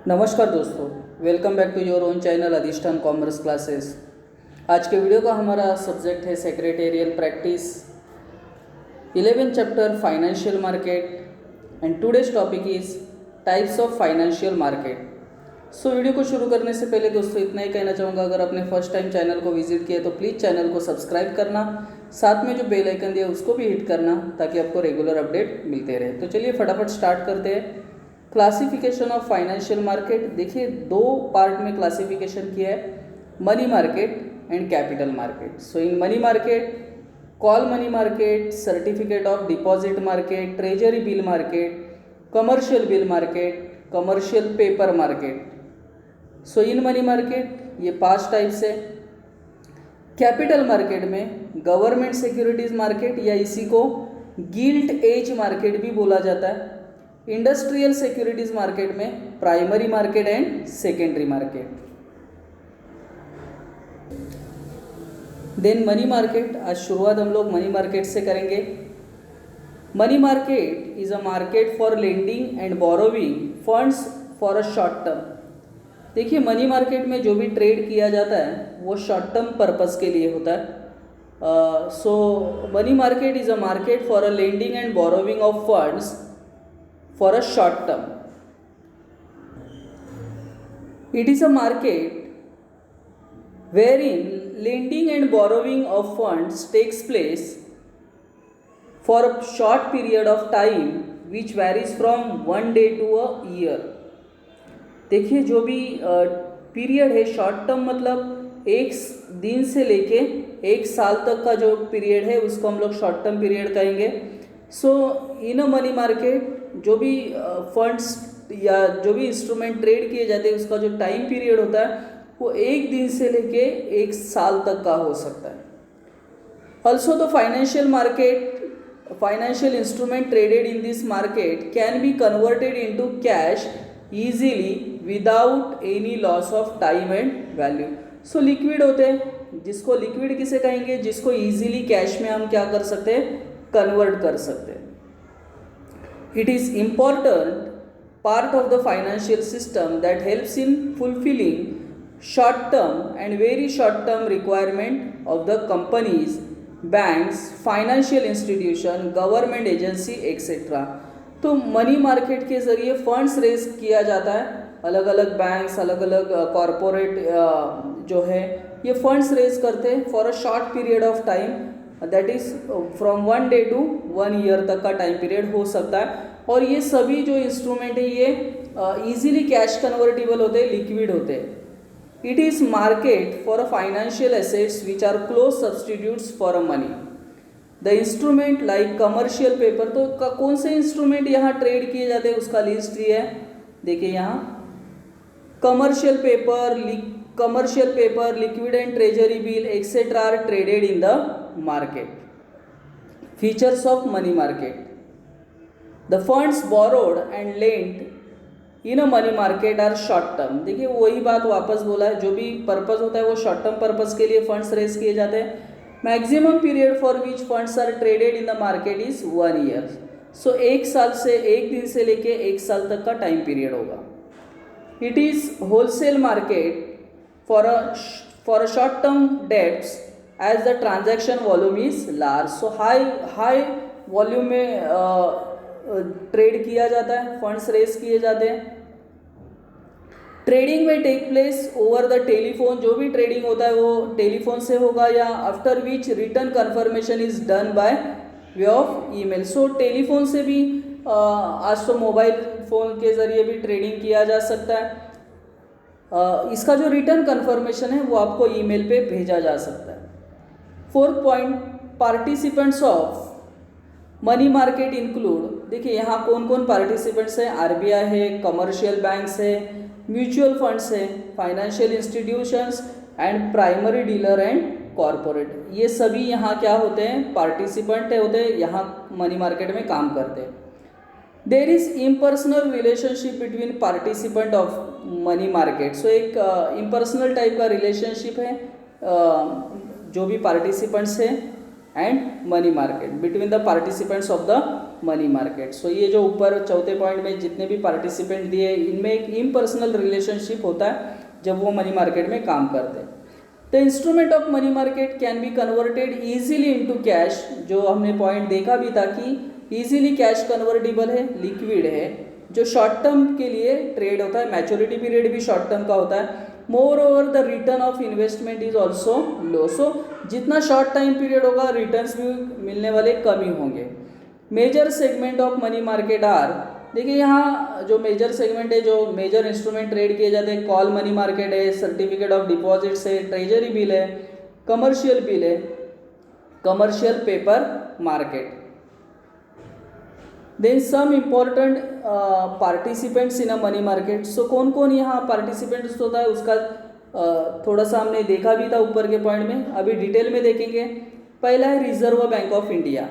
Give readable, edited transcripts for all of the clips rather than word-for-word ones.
नमस्कार दोस्तों, welcome back to your own channel Adhishthan commerce classes. आज के वीडियो का हमारा सब्जेक्ट है secretarial practice 11 chapter financial market and today's topic is types of financial market. So video को शुरू करने से पहले दोस्तों इतना ही कहना चाहूँगा, अगर आपने फर्स्ट टाइम चैनल को विजिट किया तो प्लीज़ चैनल को सब्सक्राइब करना, साथ में जो बेल आइकन दिया उसको भी हिट करना ताकि आपको रेगुलर अपडेट मिलते रहे। तो चलिए फटाफट स्टार्ट करते हैं। क्लासिफिकेशन ऑफ फाइनेंशियल मार्केट, देखिए दो पार्ट में क्लासिफिकेशन किया है, money market and capital market. So in money market, call money market, certificate of deposit market, treasury bill market, commercial bill market, commercial paper market. So in money market ये 5 types है। Capital market में government securities market या इसी को guilt as market भी बोला जाता है। इंडस्ट्रियल सिक्योरिटीज मार्केट में primary market and secondary market. Then money market, आज शुरुआत हम लोग मनी मार्केट से करेंगे। Money market is a market for lending and borrowing funds for a short term. देखिए मनी मार्केट में जो भी ट्रेड किया जाता है वो शॉर्ट टर्म पर्पस के लिए होता है। So money market is a market for a lending and borrowing of funds for a short term. It is a market wherein lending and borrowing of funds takes place for a short period of time which varies from 1 day to a year. देखिए जो भी period है short term मतलब एक दिन से लेके एक साल तक का जो पीरियड है उसको हम लोग शॉर्ट टर्म पीरियड कहेंगे। सो इन अ मनी मार्केट जो भी फंड्स या जो भी इंस्ट्रूमेंट ट्रेड किए जाते हैं उसका जो टाइम पीरियड होता है वो एक दिन से लेके एक साल तक का हो सकता है। Also the financial market, financial instrument traded in this market can be converted into cash easily without any loss of time and value. So liquid होते हैं, जिसको लिक्विड किसे कहेंगे, जिसको इजीली कैश में हम क्या कर सकते हैं, कन्वर्ट कर सकते हैं। It is important part of the financial system that helps in fulfilling short term and very short term requirement of the companies, banks, financial institution, government agency etc. तो मनी मार्केट के ज़रिए funds raise किया जाता है। अलग अलग banks, अलग अलग कॉरपोरेट जो है ये फंड्स रेज करते हैं for a short period of time, that is from 1 day to 1 year तक का टाइम पीरियड हो सकता है। और ये सभी जो इंस्ट्रूमेंट है ये इजीली कैश कन्वर्टेबल होते हैं, लिक्विड होते हैं। It is market for a financial assets which are close substitutes for a money. The instrument like commercial paper, तो कौन से इंस्ट्रूमेंट यहाँ ट्रेड किए जाते हैं उसका लिस्ट ये है। देखिए यहाँ commercial paper, liquid and treasury bill etcetera are traded in the market. Features of money market, the funds borrowed and lent in a money market are short term. देखिए वही बात वापस बोला है, जो भी पर्पस होता है वो शॉर्ट टर्म पर्पस के लिए फंड्स रेज किए जाते हैं। Maximum period for which funds are traded in the market is 1 year। So एक साल से, एक दिन से लेके एक साल तक का टाइम पीरियड होगा। It is wholesale market for a short term debts as the transaction volume is large. So high volume में ट्रेड किया जाता है, फंड्स रेज किए जाते हैं। ट्रेडिंग में take place over the telephone, जो भी ट्रेडिंग होता है वो टेलीफोन से होगा या after which return confirmation is done by way of email. So telephone से भी आज तो मोबाइल फ़ोन के ज़रिए भी ट्रेडिंग किया जा सकता है। इसका जो रिटर्न कन्फर्मेशन है वो आपको ईमेल पे भेजा जा सकता है। 4th point, participants of money market include, देखिए यहाँ कौन कौन पार्टिसिपेंट्स हैं, आरबीआई है, कमर्शियल बैंक्स है, म्यूचुअल फंड्स है, financial institutions and primary dealer and corporate. ये सभी यहाँ क्या होते हैं, पार्टिसिपेंट होते हैं, यहाँ मनी मार्केट में काम करते हैं। There is impersonal relationship between participant of money market. So एक इम्पर्सनल टाइप का रिलेशनशिप है जो भी पार्टिसिपेंट्स हैं and money market, between the participants of the money market. So ये जो ऊपर चौथे पॉइंट में जितने भी पार्टिसिपेंट दिए, इनमें एक इम्पर्सनल रिलेशनशिप होता है जब वो मनी मार्केट में काम करते हैं। The instrument of money market can be converted easily into cash, जो हमने पॉइंट देखा भी था कि ईजिली कैश कन्वर्टेबल है, लिक्विड है, जो शॉर्ट टर्म के लिए ट्रेड होता है, मैच्योरिटी पीरियड भी शॉर्ट टर्म का होता है। Moreover the return of investment is also low, so जितना शॉर्ट टाइम पीरियड होगा रिटर्न्स भी मिलने वाले कम ही होंगे। Major segment of money market are, देखिए यहाँ जो मेजर सेगमेंट है, जो मेजर इंस्ट्रूमेंट ट्रेड किए जाते हैं, कॉल मनी मार्केट है, सर्टिफिकेट ऑफ डिपॉजिट्स है, ट्रेजरी बिल है, कमर्शियल बिल है, commercial paper market. Then some important participants in a money market. So कौन कौन यहाँ पार्टिसिपेंट्स होता है उसका थोड़ा सा हमने देखा भी था ऊपर के पॉइंट में, अभी डिटेल में देखेंगे। पहला है reserve Bank of India.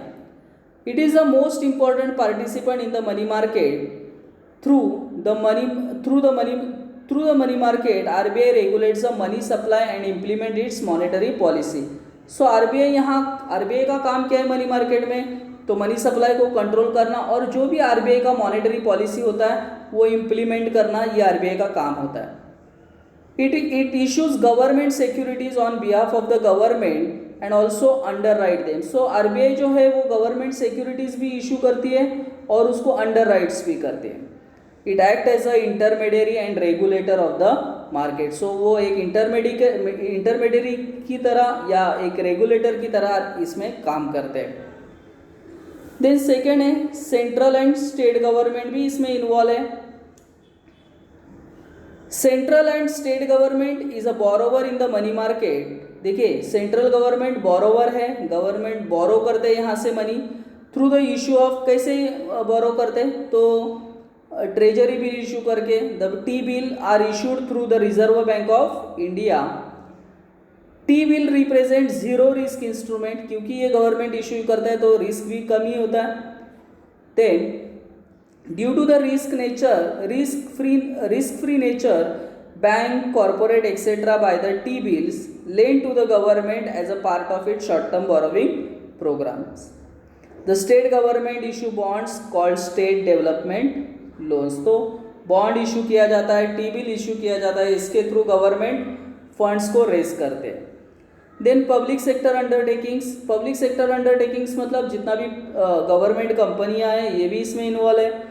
It is the most important participant in the money market. Through the money market RBI regulates the money supply and implement its monetary policy। So RBI यहाँ RBI का काम क्या है money market में, तो money supply को control करना और जो भी RBI का मॉनेटरी पॉलिसी होता है वो इम्प्लीमेंट करना, ये RBI का काम होता है। It issues government securities on behalf of the government and also under write them. So RBI जो है वो गवर्नमेंट सिक्योरिटीज भी इशू करती है और उसको अंडर राइट्स भी करती है। It act as a intermediary and regulator of the market. So वो एक इंटरमीडियरी की तरह या एक रेगुलेटर की तरह इसमें काम करते हैं। देन सेकेंड है सेंट्रल एंड स्टेट गवर्नमेंट भी इसमें इन्वॉल्व है। Central and state government is a borrower in the money market. देखिए सेंट्रल गवर्नमेंट बोरोवर है, गवर्नमेंट बोरो करते हैं यहाँ से money through the issue of, कैसे बोरो करते हैं तो ट्रेजरी बिल इशू करके। The T bill are issued through the Reserve Bank of India. T bill represent zero risk instrument, क्योंकि ये गवर्नमेंट इशू करता है तो रिस्क भी कम ही होता है। Then due to the risk free nature bank corporate etcetera buy the T bills lend to the government as a part of it short term borrowing programs. The state government issue bonds called state development loans. तो bond issue किया जाता है, T bill issue किया जाता है, इसके through government funds को raise करते हैं। देन पब्लिक सेक्टर अंडरटेकिंग्स मतलब जितना भी गवर्नमेंट कंपनियां हैं ये भी इसमें इन्वॉल्व है।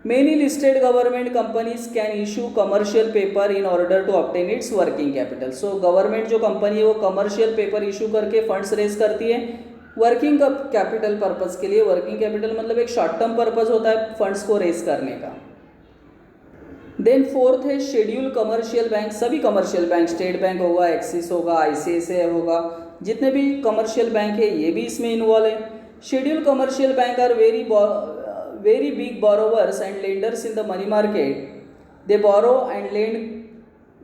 Many listed government companies can issue commercial paper in order to obtain its working capital. So government जो कंपनी है वो कमर्शियल पेपर इशू करके फंड्स रेज करती है वर्किंग कैपिटल पर्पस के लिए। वर्किंग कैपिटल मतलब एक शॉर्ट टर्म पर्पस होता है फंड्स को रेज करने का। देन फोर्थ है शेड्यूल कमर्शियल बैंक। सभी कमर्शियल बैंक, स्टेट बैंक होगा, एक्सिस होगा, ICICI होगा, जितने भी कमर्शियल बैंक है ये भी इसमें इन्वॉल्व है। Schedule commercial bank are very big borrowers and lenders in the money market. They borrow and lend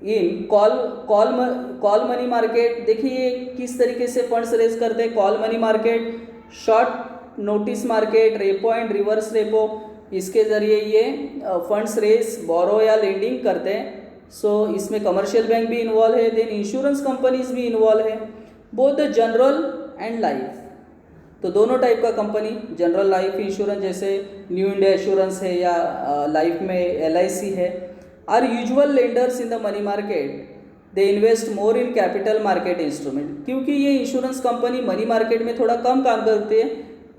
in call money market. देखिए ये किस तरीके से फंड्स रेज करते हैं। Call money market, short notice market, repo and reverse repo, इसके ज़रिए ये फंड्स रेज बोरो या लेंडिंग करते हैं। सो इसमें कमर्शियल बैंक भी इन्वॉल्व है। देन इंश्योरेंस कंपनीज भी इन्वॉल्व है, both the general and life. तो दोनों टाइप का कंपनी, जनरल लाइफ इंश्योरेंस जैसे न्यू इंडिया इंश्योरेंस है या लाइफ में LIC है, are usual lenders in the money market. They invest more in capital market instrument. क्योंकि ये इंश्योरेंस कंपनी मनी मार्केट में थोड़ा कम काम करती है,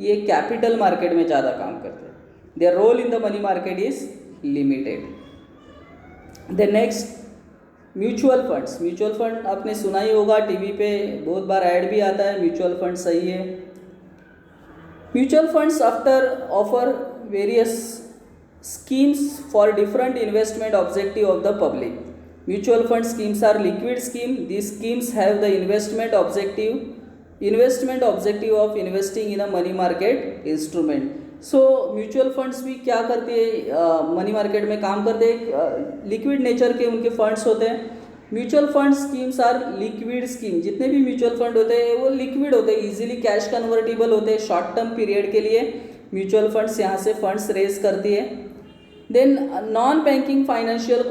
ये कैपिटल मार्केट में ज़्यादा काम करते हैं। Their role in the money market is limited. The next mutual funds. Mutual fund आपने सुना ही होगा, टीवी पे बहुत बार ऐड भी आता है, म्यूचुअल फंड सही है। Mutual funds after offer various schemes for different investment objective of the public. Mutual fund schemes are liquid scheme. These schemes have the investment objective of investing in a money market instrument. So mutual funds भी क्या करती है, money market में काम करते हैं, liquid nature के उनके फंड्स होते हैं। Mutual fund schemes are liquid scheme. जितने भी म्यूचुअल फंड होते हैं वो लिक्विड होते हैं, इजीली कैश कन्वर्टेबल होते हैं। शॉर्ट टर्म पीरियड के लिए म्यूचुअल फंड्स यहाँ से फंड्स रेज करती है। Then non banking financial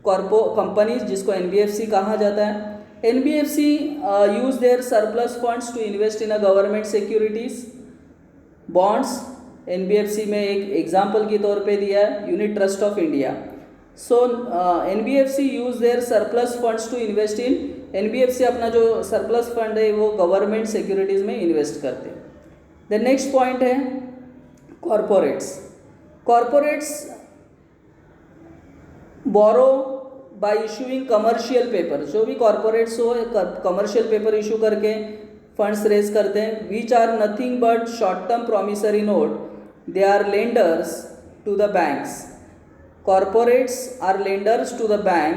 companies जिसको NBFC कहा जाता है। NBFC use their surplus funds to invest in a government securities, bonds NBFC में एक एग्जाम्पल के तौर पे दिया है Unit Trust of India. So NBFC use their surplus funds to invest in. NBFC अपना जो सरप्लस फंड है वो गवर्नमेंट सिक्योरिटीज़ में इन्वेस्ट करते हैं. द नेक्स्ट पॉइंट है corporates. Corporates borrow by issuing commercial paper. जो भी कॉरपोरेट्स हो कमर्शियल पेपर इशू करके फंड्स रेज करते हैं. Which are nothing but short term promissory note. They are lenders to the banks. Corporates are lenders to the bank.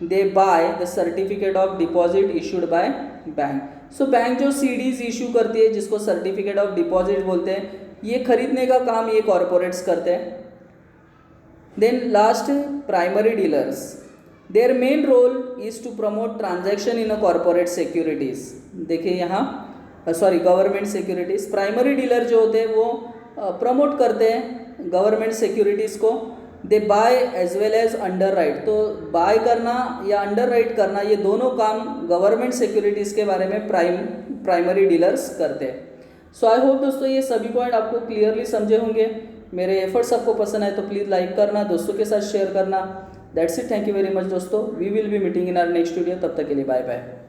They buy the certificate of deposit issued by bank. So bank जो CDs issue करती है जिसको certificate of deposit बोलते हैं, ये खरीदने का काम ये कॉरपोरेट्स करते हैं. Then last primary dealers. Their main role is to promote transaction in a corporate securities. देखिए यहाँ गवर्नमेंट सिक्योरिटीज़. प्राइमरी डीलर जो होते हैं वो प्रमोट करते हैं गवर्नमेंट सिक्योरिटीज़ को. They buy as well as underwrite. तो बाय करना या अंडर राइट करना ये दोनों काम गवर्नमेंट सिक्योरिटीज़ के बारे में प्राइमरी डीलर्स करते हैं. सो आई होप दोस्तों ये सभी पॉइंट आपको क्लियरली समझे होंगे. मेरे एफर्ट्स आपको पसंद आए तो प्लीज़ लाइक करना, दोस्तों के साथ शेयर करना. That's it. Thank you very much दोस्तों. We will be meeting in our next video. तब तक के लिए बाय बाय.